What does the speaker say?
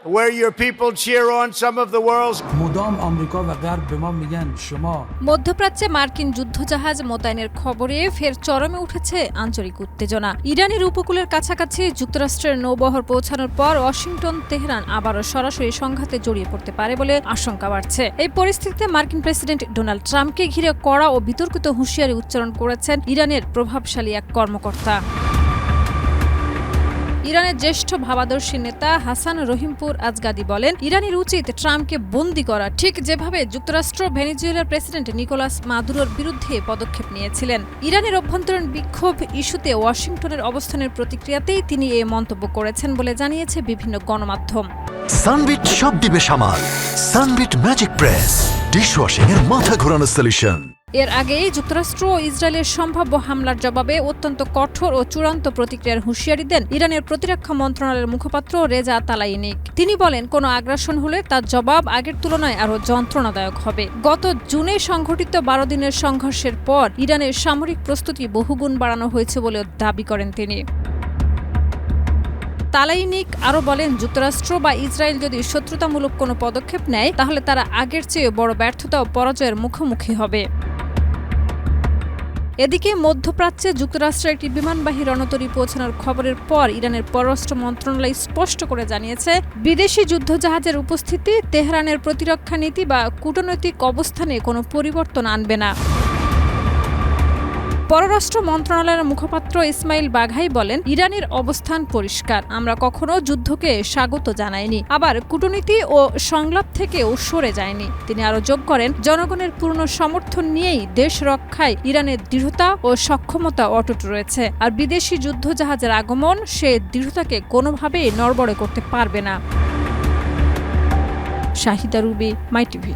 where your people cheer on some of the world's মধ্যপ্রাচ্যে মার্কিন যুদ্ধজাহাজ মোতায়েনের খবরে ফের চরমে উঠেছে আঞ্চলিক উত্তেজনা। ইরানের উপকূলের কাছাকাছি যুক্তরাষ্ট্রের নৌবহর পৌঁছানোর পর ওয়াশিংটন তেহরান আবারও সরাসরি সংঘাতে জড়িয়ে পড়তে পারে বলে আশঙ্কা বাড়ছে। এই পরিস্থিতিতে মার্কিন প্রেসিডেন্ট ডোনাল্ড ট্রাম্পকে ঘিরে কড়া ও বিতর্কিত হুঁশিয়ারি উচ্চারণ করেছেন ইরানের প্রভাবশালী এক কর্মকর্তা। ইরানের জ্যেষ্ঠ ভাবাদর্শী নেতা হাসান রহিমপুর আজগাদি বলেন, ইরানের উচিত ট্রাম্পকে বন্দী করা, ঠিক যেভাবে যুক্তরাষ্ট্র ভেনেজুয়েলার প্রেসিডেন্ট নিকোলাস মাদুরোর বিরুদ্ধে পদক্ষেপ নিয়েছিলেন। ইরানের অভ্যন্তরীণ বিক্ষোভ ইস্যুতে ওয়াশিংটনের অবস্থানের প্রতিক্রিয়াতেই তিনি এই মন্তব্য করেছেন বলে জানিয়েছে বিভিন্ন গণমাধ্যম। সানবিট সব দিবে সামাল। সানবিট ম্যাজিক প্রেস ডিশওয়াশিং এর মাথা ঘোরানো সলিউশন। এর আগেই যুক্তরাষ্ট্র ও ইসরায়েলের সম্ভাব্য হামলার জবাবে অত্যন্ত কঠোর ও চূড়ান্ত প্রতিক্রিয়ার হুঁশিয়ারি দেন ইরানের প্রতিরক্ষা মন্ত্রণালয়ের মুখপাত্র রেজা তালাইনিক। তিনি বলেন, কোনো আগ্রাসন হলে তার জবাব আগের তুলনায় আরও যন্ত্রণাদায়ক হবে। গত জুনে সংঘটিত 12 দিনের সংঘর্ষের পর ইরানের সামরিক প্রস্তুতি বহুগুণ বাড়ানো হয়েছে বলে দাবি করেন তিনি। তালাইনিক আরও বলেন, যুক্তরাষ্ট্র বা ইসরায়েল যদি শত্রুতামূলক কোনো পদক্ষেপ নেয় তাহলে তারা আগের চেয়ে বড় ব্যর্থতা ও পরাজয়ের মুখোমুখি হবে। এদিকে মধ্যপ্রাচ্যে যুক্তরাষ্ট্রের একটি বিমানবাহী রণতরী পৌঁছানোর খবরের পর ইরানের পররাষ্ট্র মন্ত্রণালয় স্পষ্ট করে জানিয়েছে, বিদেশি যুদ্ধজাহাজের উপস্থিতি তেহরানের প্রতিরক্ষা নীতি বা কূটনৈতিক অবস্থানে কোনো পরিবর্তন আনবে না। পররাষ্ট্র মন্ত্রণালয়ের মুখপাত্র ইসমাইল বাঘাই বলেন, ইরানের অবস্থান পরিষ্কার, আমরা কখনো যুদ্ধকে স্বাগত জানাইনি, আবার কূটনীতি ও সংলাপ থেকেও সরে যায়নি। তিনি আরও যোগ করেন, জনগণের পূর্ণ সমর্থন নিয়েই দেশ রক্ষায় ইরানের দৃঢ়তা ও সক্ষমতা অটুট রয়েছে, আর বিদেশি যুদ্ধজাহাজের আগমন সে দৃঢ়তাকে কোনোভাবেই নড়বড়ে করতে পারবে না। শাহিদা রুবি, মাই টিভি।